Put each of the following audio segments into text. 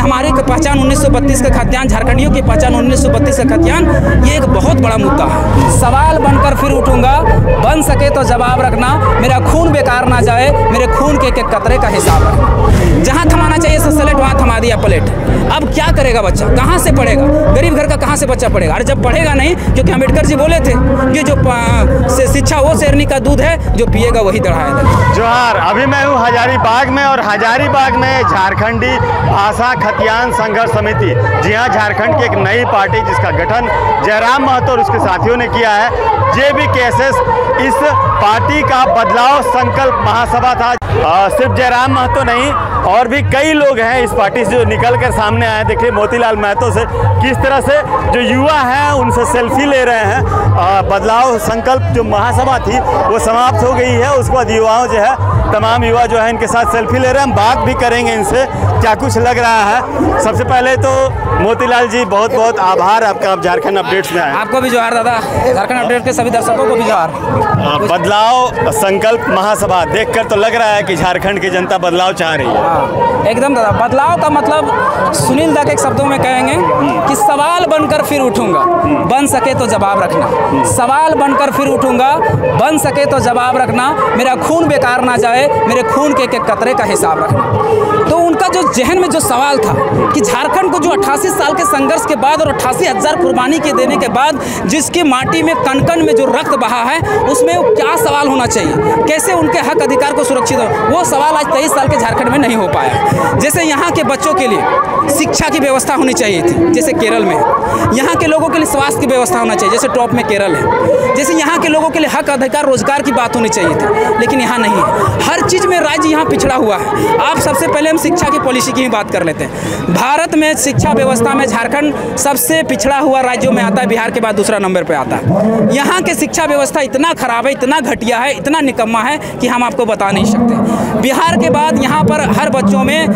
हमारी पहचान 1932 का खतियान, झारखंडियों की पहचान 1932 का खतियान, ये एक बहुत बड़ा मुद्दा है। सवाल बनकर फिर उठूंगा, बन सके तो जवाब रखना, मेरा खून बेकार ना जाए, मेरे खून के एक कतरे का हिसाब रखना। जहाँ थमाना चाहिए सलेट वहाँ थमा दिया प्लेट। अब क्या करेगा बच्चा, कहाँ से पढ़ेगा? गरीब घर का कहाँ से बच्चा पढ़ेगा? अरे जब पढ़ेगा नहीं, क्योंकि अम्बेडकर जी बोले थे कि जो शिक्षा वो शेरनी का दूध है, जो पिएगा वही दढ़ाएगा। जोहार, अभी मैं हूँ हजारीबाग में और हजारीबाग में झारखंडी भाषा खतियान संघर्ष समिति, जी हाँ, झारखंड की एक नई पार्टी जिसका गठन जयराम महतो और उसके साथियों ने किया है। JBKSS इस पार्टी का बदलाव संकल्प महासभा था। सिर्फ जयराम महतो नहीं, और भी कई लोग हैं इस पार्टी से जो निकल कर सामने आए। देखिए मोतीलाल महतो से किस तरह से जो युवा हैं उनसे सेल्फी ले रहे हैं। बदलाव संकल्प जो महासभा थी वो समाप्त हो गई है, उसके बाद युवाओं जो है, तमाम युवा जो है इनके साथ सेल्फी ले रहे हैं। हम बात भी करेंगे इनसे क्या कुछ लग रहा है। सबसे पहले तो मोतीलाल जी बहुत बहुत आभार आपका, आप झारखंड अपडेट्स में आए। आपको भी जोहार दादा, झारखंड अपडेट के सभी दर्शकों को भी जोहार। बदलाव संकल्प महासभा देखकर तो लग रहा है कि झारखंड की जनता बदलाव चाह रही है। एकदम दादा, बदलाव का मतलब सुनील दा के शब्दों में कहेंगे कि सवाल बनकर फिर उठूंगा, बन सके तो जवाब रखना। सवाल बनकर फिर उठूंगा, बन सके तो जवाब रखना, मेरा खून बेकार ना जाए, मेरे खून के एक कतरे का हिसाब रखना। तो उनका जो जहन में जो सवाल था कि झारखंड को जो 88 साल के संघर्ष के बाद और 88,000 कुर्बानी के देने के बाद जिसकी माटी में कण कण में जो रक्त बहा है, उसमें क्या सवाल होना चाहिए, कैसे उनके हक अधिकार को सुरक्षित हो, वो सवाल आज 23 साल के झारखंड में नहीं हो पाया। जैसे यहाँ के बच्चों के लिए शिक्षा की व्यवस्था होनी चाहिए थी, जैसे केरल में। यहाँ के लोगों के लिए स्वास्थ्य की व्यवस्था होना चाहिए, जैसे टॉप में केरल है। जैसे यहाँ के लोगों के लिए हक अधिकार रोजगार की बात होनी चाहिए थी, लेकिन यहाँ नहीं है। हर चीज़ में राज्य यहाँ पिछड़ा हुआ है। आप सबसे पहले हम शिक्षा की पॉलिसी की ही बात कर लेते हैं। भारत में शिक्षा व्यवस्था में झारखंड सबसे पिछड़ा हुआ राज्यों में आता है, बिहार के बाद दूसरा नंबर पर आता है। यहाँ के शिक्षा व्यवस्था इतना खराब है, इतना घटिया है, इतना निकम्मा है कि हम आपको बता नहीं सकते। बिहार के बाद यहाँ पर हर बच्चों में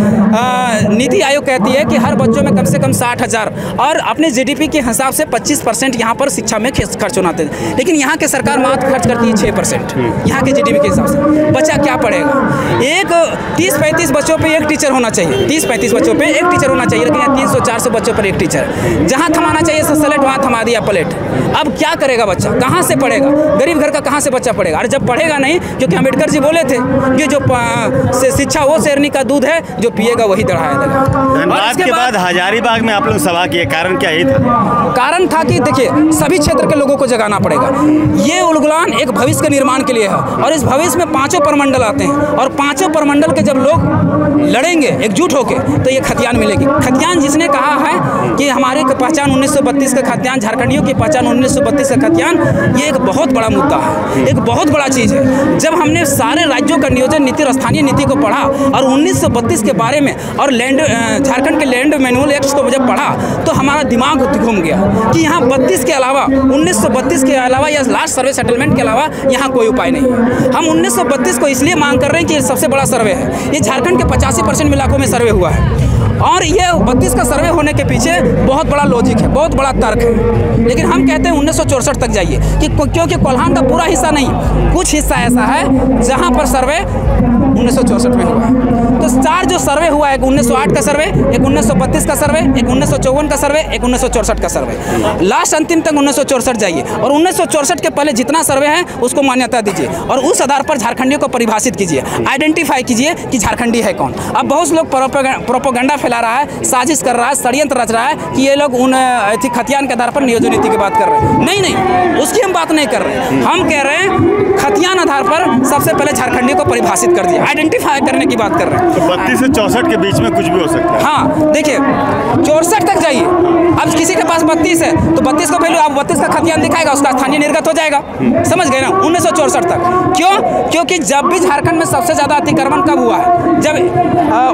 नीति आयोग कहती है कि हर बच्चों में कम से कम 60,000 और अपने GDP के हिसाब से 25% यहाँ पर शिक्षा में खर्च होना थे, लेकिन यहाँ के सरकार मात्र खर्च करती है 6% यहाँ के GDP के हिसाब से। बच्चा क्या पढ़ेगा? एक 30-35 बच्चों पे एक टीचर होना चाहिए, 30-35 बच्चों पे एक टीचर होना चाहिए, लेकिन यहाँ 300-400 बच्चों पर एक टीचर। जहाँ थमाना चाहिए सलेट वहाँ थमा दिया प्लेट। अब क्या करेगा बच्चा, कहाँ से पढ़ेगा? गरीब घर का कहाँ से बच्चा पढ़ेगा? अरे जब पढ़ेगा नहीं, क्योंकि अम्बेडकर जी बोले थे कि जो शिक्षा वो शेरनी का दूध है, जो पिएगा वही दढ़ाएगा। धनबाद के बाद हजारीबाग में आप लोग सभा किए, कारण क्या ही था? कारण था कि देखिए सभी क्षेत्र के लोगों को जगाना पड़ेगा। ये उलगुलान एक भविष्य के निर्माण के लिए है, और इस भविष्य में 5 प्रमंडल आते हैं, और 5 प्रमंडल के जब लोग लड़ेंगे एकजुट होकर, तो ये खतियान मिलेगी। खतियान जिसने कहा है कि हमारी पहचान 1932 का खतियान, झारखंडियों की पहचान 1932 का खतियान, ये एक बहुत बड़ा मुद्दा है, एक बहुत बड़ा चीज़ है। जब हमने सारे राज्यों का नियोजन नीति और स्थानीय नीति को पढ़ा और 1932 के बारे में और झारखंड के लैंड मैनुअल एक्ट को जब पढ़ा, तो हमारा दिमाग घूम गया कि यहाँ 32 के अलावा, 1932 के अलावा या लास्ट सर्वे सेटलमेंट के अलावा यहाँ कोई उपाय नहीं है। हम 1932 को इसलिए मांग कर रहे हैं कि ये सबसे बड़ा सर्वे है। ये झारखंड के 85% इलाकों में सर्वे हुआ है, और ये 32 का सर्वे होने के पीछे बहुत बड़ा लॉजिक है, बहुत बड़ा तर्क है। लेकिन हम कहते हैं 1964 तक जाइए, कि क्योंकि कोल्हान का पूरा हिस्सा नहीं, कुछ हिस्सा ऐसा है जहां पर सर्वे 1964 में हुआ है। तो 4 जो सर्वे हुआ है, एक 1908 का सर्वे, एक 1932 का सर्वे, एक 1954 का सर्वे, एक 1964 का सर्वे। लास्ट अंतिम तक 1964 जाइए, और 1964 के पहले जितना सर्वे है उसको मान्यता दीजिए, और उस आधार पर झारखंडियों को परिभाषित कीजिए, आइडेंटिफाई कीजिए कि झारखंडी है कौन। अब बहुत लोग प्रोपेगेंडा फैला रहा है, साजिश कर रहा है, षड्यंत्र रच रहा है कि ये लोग उन खतियान के आधार पर नियोजन नीति की बात कर रहे हैं। नहीं, उसकी हम बात नहीं कर रहे। हम कह रहे हैं खतियान आधार पर सबसे पहले झारखंडी को परिभाषित कर दिया, आइडेंटिफाई करने की बात कर रहे हैं। तो 32 से 64 के बीच में कुछ भी हो सकता है। हाँ, देखिए 64 तक जाइए। अब किसी के पास 32 है तो 32 को पहले आप 32 का खतियान दिखाएगा, उसका स्थानीय निर्गत हो जाएगा। समझ गए ना? 1964 तक क्यों? क्योंकि जब भी झारखंड में सबसे ज़्यादा अतिक्रमण कब हुआ है? जब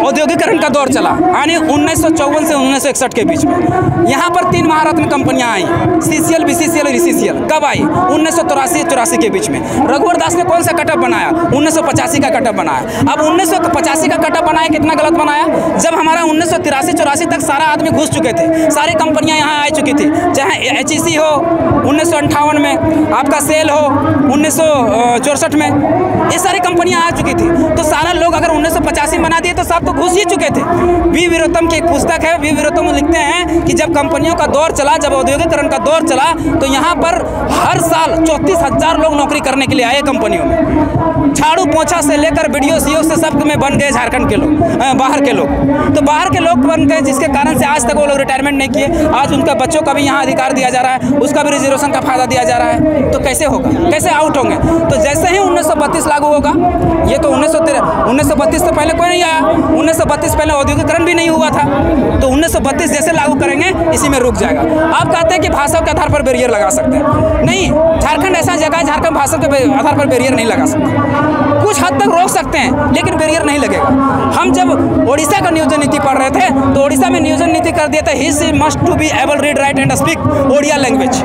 औद्योगिकरण का दौर चला, यानी 1954 से 1961 के बीच में। यहाँ पर 3 महारत्न कंपनियां आई, CCL, BCCL और ECCL। कब आई? 1983-84 के बीच में। रघुवर दास ने कौन सा कटअप बनाया? 1985 का कटअप बनाया। अब 1985 का सेटअप बनाया, कितना गलत बनाया। जब हमारा 1983-84 तक सारा आदमी घुस चुके थे, सारी कंपनियां यहाँ आ चुकी थी, चाहे HEC हो 1958 में, आपका सेल हो 1964 में, ये सारी कंपनियां आ चुकी थी। तो सारा लोग अगर 1985 बना दिए तो सब तो घुस ही चुके थे। वी वीरोत्तम की एक पुस्तक है, वी वीरोत्तम लिखते हैं कि जब कंपनियों का दौर चला, जब औद्योगिकरण का दौर चला, तो यहाँ पर हर साल 34,000 लोग नौकरी करने के लिए आए कंपनियों में। झाड़ू पोछा से लेकर BDO CO से सब में बन गए झारखंड के लोग, बाहर के लोग। तो बाहर के लोग बन गए, जिसके कारण से आज तक वो लोग रिटायरमेंट नहीं किए। आज उनका बच्चों का भी यहाँ अधिकार दिया जा रहा है, उसका भी रिजर्वेशन का फायदा दिया जा रहा है। तो कैसे होगा, कैसे आउट होंगे? तो जैसे ही 1932 लागू होगा, ये तो 1932 से पहले कोई नहीं आया, 1932 पहले औद्योगिकरण भी नहीं हुआ था। तो 1932 जैसे लागू करेंगे इसी में रुक जाएगा। आप कहते हैं कि भाषा के आधार पर बैरियर लगा सकते हैं, नहीं, झारखंड ऐसा जगह है, झारखंड भाषा के आधार पर बैरियर नहीं लगा सकते। कुछ हद तक रोक सकते हैं लेकिन बैरियर नहीं लगेगा। हम जब ओडिशा का नियोजन नीति पढ़ रहे थे तो ओडिशा में नियोजन नीति कर दिया था, he must to be able read write and speak Odia language.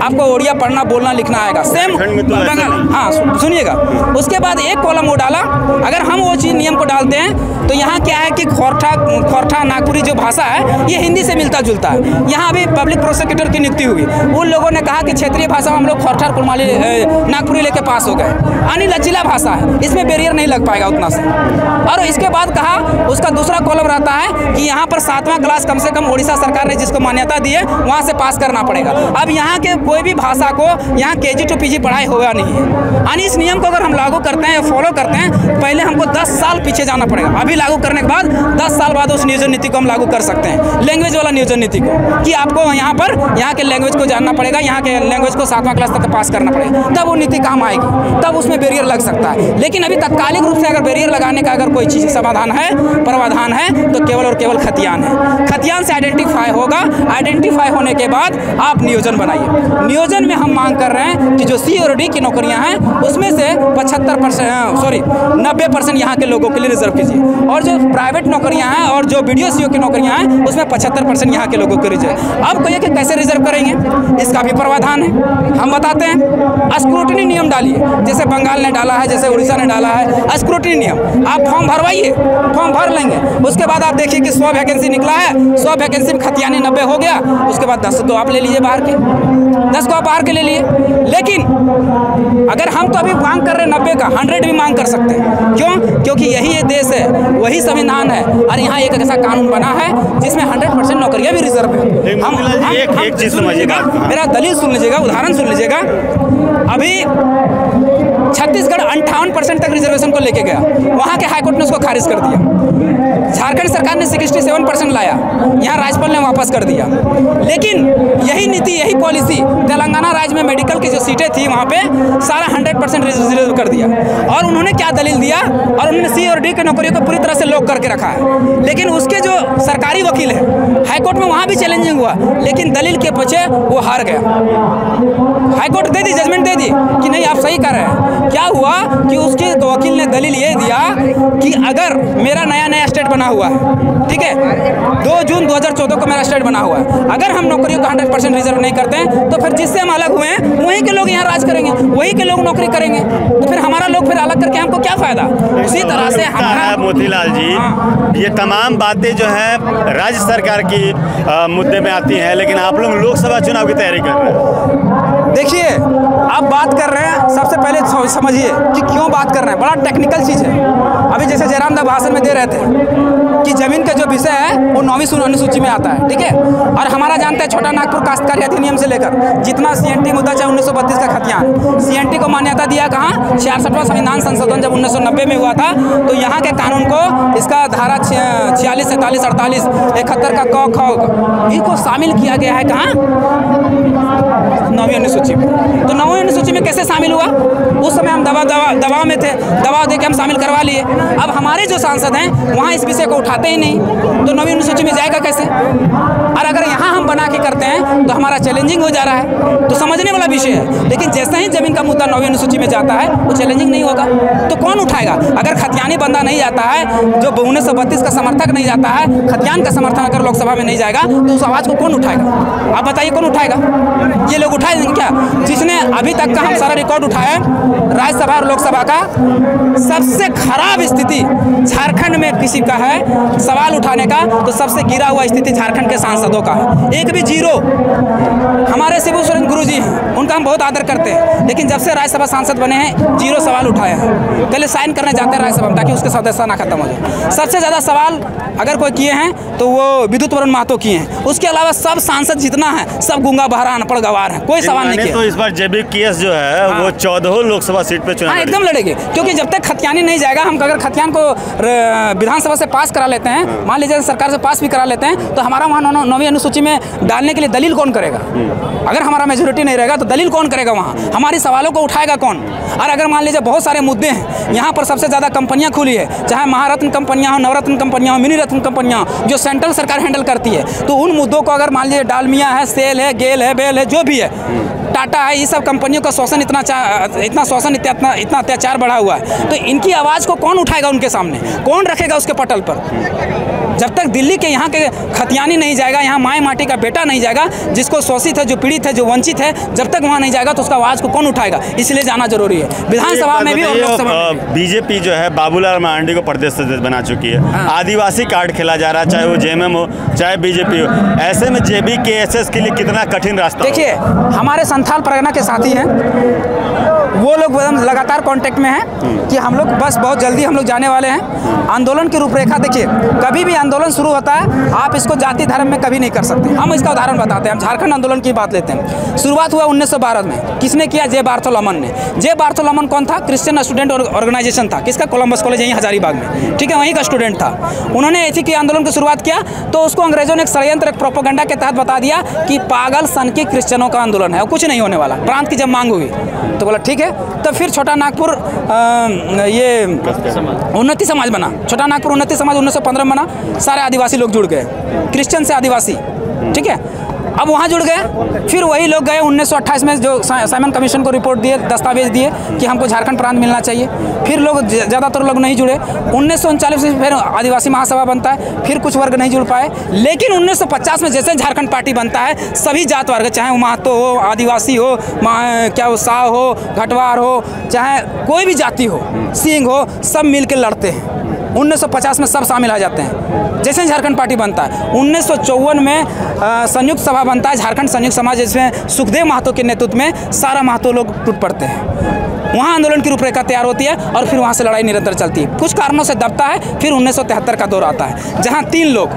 आपको ओडिया पढ़ना बोलना लिखना आएगा, सेम बंगाल। हाँ सुनिएगा, उसके बाद एक कॉलम वो डाला। अगर हम वो चीज़ नियम को डालते हैं तो यहाँ क्या है कि खोरठा नागपुरी जो भाषा है ये हिंदी से मिलता जुलता है। यहाँ अभी पब्लिक प्रोसिक्यूटर की नियुक्ति हुई, उन लोगों ने कहा कि क्षेत्रीय भाषा में हम लोग खोरठा कुमाली नागपुरी लेके पास हो गए। यानी लचीला भाषा है, इसमें बैरियर नहीं लग पाएगा उतना से। और इसके बाद कहा, उसका दूसरा कॉलम रहता है कि यहाँ पर 7वां क्लास कम से कम उड़ीसा सरकार ने जिसको मान्यता दी है वहाँ से पास करना पड़ेगा। अब यहाँ के कोई भी भाषा को यहाँ KG to PG पढ़ाई हुआ नहीं है। यानी इस नियम को अगर हम लागू करते हैं या फॉलो करते हैं, पहले हमको 10 साल पीछे जाना पड़ेगा। अभी लागू करने के बाद 10 साल बाद उस नियोजन नीति को हम लागू कर सकते हैं, लैंग्वेज वाला नियोजन नीति को, कि आपको यहाँ पर यहाँ के लैंग्वेज को जानना पड़ेगा, यहाँ के लैंग्वेज को 7वां क्लास तक पास करना पड़ेगा, तब वो नीति काम आएगी, तब उसमें बैरियर लग सकता है। लेकिन अभी तत्कालिक रूप से अगर बैरियर लगाने का अगर कोई चीज़ समाधान है, प्रावधान है, तो केवल और केवल खतियान है। खतियान से आइडेंटिफाई होगा, आइडेंटिफाई होने के बाद आप नियोजन बनाइए। नियोजन में हम मांग कर रहे हैं कि जो C और D की नौकरियां हैं उसमें से 90% यहाँ के लोगों के लिए रिजर्व कीजिए, और जो प्राइवेट नौकरियां हैं और जो BDO CO की नौकरियां हैं उसमें 75% यहाँ के लोगों को रिजर्व। अब कहिए कि कैसे रिजर्व करेंगे, इसका भी प्रावधान है, हम बताते हैं। स्क्रूटनी नियम डालिए, जैसे बंगाल ने डाला है, जैसे उड़ीसा ने डाला है, स्क्रूटनी नियम। आप फॉर्म भरवाइए, फॉर्म भर लेंगे, उसके बाद आप देखिए कि 100 वैकेंसी निकला है, 100 वैकेंसी में खतियानी 90 हो गया, उसके बाद 10 तो आप ले लीजिए बाहर के, 10 को आप बाहर के ले लिए। लेकिन अगर हम तो अभी मांग कर रहे हैं 90 का, 100 भी मांग कर सकते हैं। क्यों? क्योंकि यही ये देश है, वही संविधान है, और यहाँ एक ऐसा कानून बना है जिसमें 100% नौकरियाँ भी रिजर्व है। हम एक चीज़ समझिएगा, मेरा दलील सुन लीजिएगा, उदाहरण सुन लीजिएगा। अभी छत्तीसगढ़ 58% तक रिजर्वेशन को लेके गया, वहाँ के हाईकोर्ट ने उसको खारिज कर दिया। झारखंड सरकार ने 67% लाया, यहाँ राज्यपाल ने वापस कर दिया। लेकिन यही नीति, यही पॉलिसी तेलंगाना राज्य में मेडिकल की जो सीटें थी वहाँ पे सारा 100% रिजर्व कर दिया। और उन्होंने क्या दलील दिया, और उन्होंने C और D की नौकरियों को पूरी तरह से लॉक करके रखा है। लेकिन उसके जो सरकारी वकील है हाईकोर्ट में, वहाँ भी चैलेंजिंग हुआ, लेकिन दलील के पीछे वो हार गया। हाईकोर्ट दे दी, जजमेंट दे दी कि नहीं आप सही कर रहे हैं। क्या हुआ कि उसके वकील ने दलील ये दिया कि अगर मेरा नया स्टेट बना हुआ है, ठीक है, 2 जून 2014 को मेरा स्टेट बना हुआ है, अगर हम नौकरियों को 100% रिजर्व नहीं करते हैं तो फिर जिससे हम अलग हुए हैं वहीं के लोग यहाँ राज करेंगे, वहीं के लोग नौकरी करेंगे, तो फिर हमारा लोग फिर अलग करके हमको क्या फायदा। उसी तरह से हमारा मोतीलाल जी, ये तमाम बातें जो है राज्य सरकार की मुद्दे में आती हैं, लेकिन आप लोग लोकसभा चुनाव की तैयारी कर रहे हैं। देखिए, आप बात कर रहे हैं, सबसे पहले समझिए कि क्यों बात कर रहे हैं, बड़ा टेक्निकल चीज़ है। अभी जैसे जयराम दा भाषण में दे रहे थे कि जमीन का जो विषय है वो 9वीं अनुसूची में आता है, ठीक है। और हमारा जानते हैं छोटा नागपुर काश्तकारी अधिनियम से लेकर जितना CNT मुद्दा चाहे 1932 का खतियान, CNT को मान्यता दिया कहाँ, 66वां संविधान संशोधन जब 1990 में हुआ था, तो यहाँ के कानून को इसका धारा 46, 47, 48, 71 का क ख इनको शामिल किया गया है कहाँ, 9वीं अनुसूची में। तो 9वीं अनुसूची में कैसे शामिल हुआ? उस समय हम दबाव में थे, दबाव देके हम शामिल करवा लिए। अब हमारे जो सांसद हैं वहाँ इस विषय को उठाते ही नहीं, तो 9वीं अनुसूची में जाएगा कैसे? और अगर यहाँ हम बना के करते हैं तो हमारा चैलेंजिंग हो जा रहा है, तो समझने वाला विषय है। लेकिन जैसे ही जमीन का मुद्दा 9वीं अनुसूची में जाता है वो चैलेंजिंग नहीं होगा, तो कौन उठाएगा? अगर खतियानी बंदा नहीं जाता है, जो 1932 का समर्थक नहीं जाता है, खतियान का समर्थन अगर लोकसभा में नहीं जाएगा, तो उस आवाज़ को कौन उठाएगा? आप बताइए कौन उठाएगा? ये लोग उठाए देंगे क्या? जिसने अभी तक का हम सारा रिकॉर्ड उठाया, राज्यसभा और लोकसभा का सबसे खराब स्थिति झारखंड में किसी का है सवाल उठाने का, तो सबसे गिरा हुआ स्थिति झारखंड के सांसदों का है। एक भी जीरो। हमारे शिबू सोरेन गुरु जी हैं, उनका हम बहुत आदर करते हैं, लेकिन जब से राज्यसभा सांसद बने हैं जीरो सवाल उठाया है। पहले साइन करने जाते हैं राज्यसभा में ताकि उसके सदस्यता ना खत्म हो जाए। सबसे ज़्यादा सवाल अगर कोई किए हैं तो वो विद्युत वरुण महतो किए हैं। उसके अलावा सब सांसद जितना है सब गूंगा बहरा अनपढ़ गवार है, कोई सवाल नहीं किया। तो इस बार जेबी केस जो है वो 14 लोकसभा सीट पे चुनाव एकदम लड़ेंगे, क्योंकि जब तक खतियानी नहीं जाएगा, हम अगर खतियान को विधानसभा से पास करा लेते हैं, मान लीजिए सरकार से पास भी करा लेते हैं, तो हमारा वहाँ 9वीं अनुसूची में डालने के लिए दलील कौन करेगा? अगर हमारा मेजोरिटी नहीं रहेगा तो दलील कौन करेगा? वहाँ हमारी सवालों को उठाएगा कौन? और अगर मान लीजिए बहुत सारे मुद्दे हैं, यहाँ पर सबसे ज़्यादा कंपनियाँ खुली है, चाहे महारत्न कंपनियाँ हो, नवरत्न कंपनियाँ हो, मिनी रत्न कंपनियाँ हो, जो सेंट्रल सरकार हैंडल करती है, तो उन मुद्दों को अगर मान लीजिए डालमिया है, सेल है, गेल है, बेल है, जो भी है, टाटा है, ये सब कंपनियों का शोषण इतना अत्याचार बढ़ा हुआ है, तो इनकी आवाज़ को कौन उठाएगा? उनके सामने कौन रखेगा उसके पटल पर? जब तक दिल्ली के यहाँ के खतियानी नहीं जाएगा, यहाँ माए माटी का बेटा नहीं जाएगा, जिसको शोषित है, जो पीड़ित है, जो वंचित है, जब तक वहाँ नहीं जाएगा तो उसका आवाज़ को कौन उठाएगा? इसलिए जाना जरूरी है विधानसभा में भी और लोकसभा में। बीजेपी जो है बाबूलाल मरांडी को प्रदेश सदस्य बना चुकी है। आदिवासी कार्ड खेला जा रहा है, चाहे वो जेएमएम हो चाहे बीजेपी हो। ऐसे में जेबी केएसएस के लिए कितना कठिन रास्ता? देखिए, हमारे संथाल परगना के साथी हैं, वो लोग लगातार कांटेक्ट में हैं कि हम लोग बस बहुत जल्दी हम लोग जाने वाले हैं। आंदोलन की रूपरेखा देखिए, कभी भी आंदोलन शुरू होता है, आप इसको जाति धर्म में कभी नहीं कर सकते। हम इसका उदाहरण बताते हैं। हम झारखंड आंदोलन की बात लेते हैं। शुरुआत हुआ 1912 में। किसने किया? जे बार्थोलोमन ने। जे बार्थोलोमन कौन था? क्रिश्चियन स्टूडेंट ऑर्गेनाइजेशन था। किसका? कोलंबस कॉलेज यहीं हजारीबाग में, ठीक है, वहीं का स्टूडेंट था। उन्होंने ऐसी की आंदोलन की शुरुआत किया, तो उसको अंग्रेजों ने एक षड्यंत्र, एक प्रोपेगेंडा के तहत बता दिया कि पागल सन के क्रिश्चियनों का आंदोलन है और कुछ नहीं होने वाला। प्रांत की जब मांग हुई तो बोला ठीक है, तो फिर छोटा नागपुर ये उन्नति समाज बना। छोटा नागपुर उन्नति समाज 1915 में बना। सारे आदिवासी लोग जुड़ गए, क्रिश्चियन से आदिवासी, ठीक है। अब वहाँ जुड़ गए। फिर वही लोग गए 1928 में, जो साइमन कमीशन को रिपोर्ट दिए, दस्तावेज दिए कि हमको झारखंड प्रांत मिलना चाहिए। फिर लोग, ज़्यादातर लोग नहीं जुड़े। 1939 में फिर आदिवासी महासभा बनता है, फिर कुछ वर्ग नहीं जुड़ पाए। लेकिन 1950 में जैसे झारखंड पार्टी बनता है, सभी जात वर्ग, चाहे वो महतो हो, आदिवासी हो, क्या वो साव हो, घटवार हो, चाहे कोई भी जाति हो, सिंह हो, सब मिल के लड़ते हैं। 1950 में सब शामिल आ जाते हैं। जैसे झारखंड पार्टी बनता है, 1954 में संयुक्त सभा बनता है, झारखंड संयुक्त समाज, जिसमें सुखदेव महतो के नेतृत्व में सारा महतो लोग टूट पड़ते हैं। वहाँ आंदोलन की रूपरेखा तैयार होती है और फिर वहाँ से लड़ाई निरंतर चलती है। कुछ कारणों से दबता है। फिर 1973 का दौर आता है, जहाँ 3 लोग,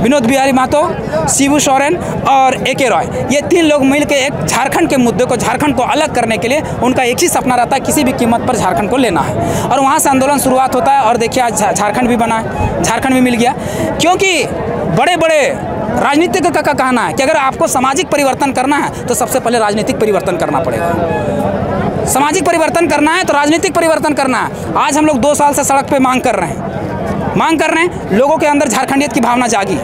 विनोद बिहारी महतो, शिबू सोरेन और ए.के. रॉय, ये 3 लोग मिलकर एक झारखंड के मुद्दे को, झारखंड को अलग करने के लिए उनका एक ही सपना रहता है, किसी भी कीमत पर झारखंड को लेना है। और वहाँ से आंदोलन शुरुआत होता है। और देखिए आज झारखंड भी बना है, झारखंड भी मिल गया। क्योंकि बड़े बड़े राजनीतिक का कहना है कि अगर आपको सामाजिक परिवर्तन करना है तो सबसे पहले राजनीतिक परिवर्तन करना पड़ेगा। सामाजिक परिवर्तन करना है तो राजनीतिक परिवर्तन करना है। आज हम लोग 2 साल से सड़क पे मांग कर रहे हैं। लोगों के अंदर झारखंडियत की भावना जागी,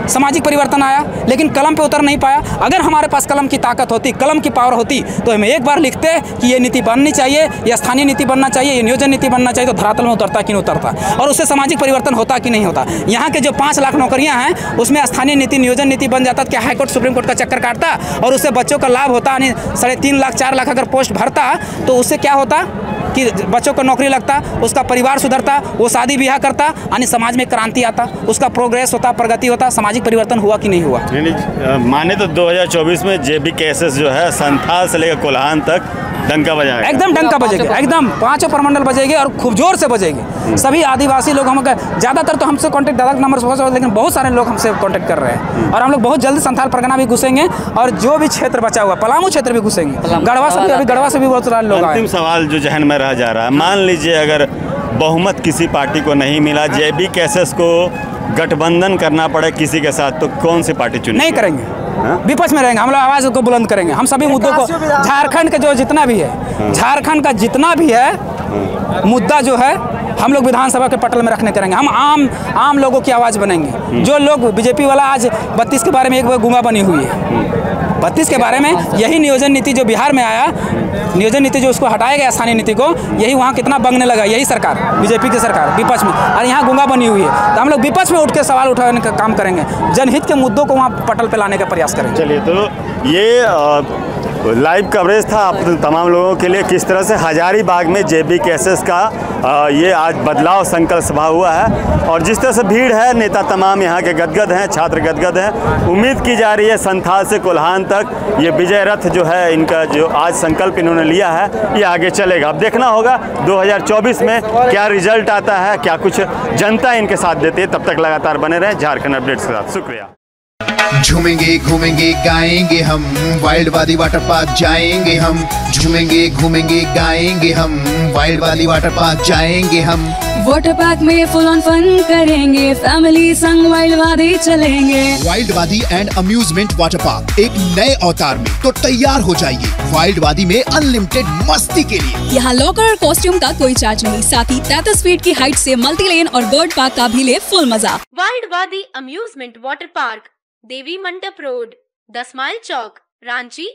सामाजिक परिवर्तन आया, लेकिन कलम पे उतर नहीं पाया। अगर हमारे पास कलम की ताकत होती, कलम की पावर होती, तो हमें एक बार लिखते कि ये नीति बननी चाहिए, ये स्थानीय नीति बनना चाहिए, ये नियोजन नीति बनना चाहिए, तो धरातल में उतरता कि नहीं उतरता, और उससे सामाजिक परिवर्तन होता कि नहीं होता। यहाँ के जो 5 लाख नौकरियाँ हैं, उसमें स्थानीय नीति, नियोजन नीति बन जाता, क्या हाईकोर्ट सुप्रीम कोर्ट का चक्कर काटता और उससे बच्चों का लाभ होता। 3.5 लाख 4 लाख अगर पोस्ट भरता तो उससे क्या होता कि बच्चों को नौकरी लगता, उसका परिवार सुधरता, वो शादी ब्याह करता, यानी समाज में क्रांति आता, उसका प्रोग्रेस होता, प्रगति होता। सामाजिक परिवर्तन हुआ कि नहीं हुआ? माने तो 2024 में जेबी केएसएस जो है संथाल से लेकर कोल्हान तक डंका बजाएगा। एकदम डंका बजेगा, एकदम 5 प्रमंडल बजेगी और खूब जोर से बजेगी। सभी आदिवासी लोग, हम ज़्यादातर तो हमसे कॉन्टेक्ट दादा नंबर, लेकिन बहुत सारे लोग हमसे कॉन्टेक्ट कर रहे हैं। और हम लोग बहुत जल्द संथाल परगना भी घुसेंगे और जो भी क्षेत्र बचा हुआ, पलामू क्षेत्र भी घुसेंगे, गढ़वा से भी, अभी गढ़वा से भी बहुत सारे लोग आए। अंतिम सवाल जो जहन में रह जा रहा है, मान लीजिए अगर बहुमत किसी पार्टी को नहीं मिला, जेबी केएसएस को गठबंधन करना पड़े किसी के साथ, तो कौन सी पार्टी चुने? नहीं करेंगे, विपक्ष में रहेंगे। हम लोग आवाज़ को बुलंद करेंगे। हम सभी मुद्दों को, झारखंड का जो जितना भी है, झारखंड का जितना भी है मुद्दा जो है, हम लोग विधानसभा के पटल में रखने करेंगे। हम आम लोगों की आवाज़ बनेंगे। जो लोग बीजेपी वाला आज 32 के बारे में एक बार गूंगा बनी हुई है, 32 के बारे में यही नियोजन नीति जो बिहार में आया, नियोजन नीति जो उसको हटाया गया स्थानीय नीति को, यही वहाँ कितना बंगने लगा, यही सरकार बीजेपी की सरकार विपक्ष में, और यहाँ गूंगा बनी हुई है। तो हम लोग विपक्ष में उठ के सवाल उठाने का काम करेंगे, जनहित के मुद्दों को वहाँ पटल पे लाने का प्रयास करेंगे। चलिए, तो ये लाइव कवरेज था आप तमाम लोगों के लिए किस तरह से हजारीबाग में JBKSS का ये आज बदलाव संकल्प सभा हुआ है, और जिस तरह से भीड़ है, नेता तमाम यहाँ के गदगद हैं, छात्र गदगद हैं। उम्मीद की जा रही है संथाल से कोल्हान तक ये विजय रथ जो है, इनका जो आज संकल्प इन्होंने लिया है, ये आगे चलेगा। अब देखना होगा 2024 में क्या रिजल्ट आता है, क्या कुछ जनता इनके साथ देती है। तब तक लगातार बने रहें झारखंड अपडेट्स के साथ। शुक्रिया। झूमेंगे घूमेंगे गाएंगे हम, वाइल्ड वादी वाटर पार्क जाएंगे हम। झूमेंगे घूमेंगे गाएंगे हम, वाइल्ड वादी वाटर पार्क जाएंगे हम। वाटर पार्क में फुल ऑन फन करेंगे, फैमिली संग वाइल्ड वादी चलेंगे। वाइल्ड वादी एंड अम्यूजमेंट वाटर पार्क एक नए अवतार में तो तैयार हो जाइए वाइल्ड वादी में अनलिमिटेड मस्ती के लिए। यहाँ लॉकर और कॉस्ट्यूम का कोई चार्ज नहीं, साथ ही 33 फीट की हाइट से मल्टी लेन और बर्ड पार्क का भी ले फुल मजा। वाइल्ड वादी अम्यूजमेंट वाटर पार्क, देवी मंडप रोड, 10 माइल चौक, रांची।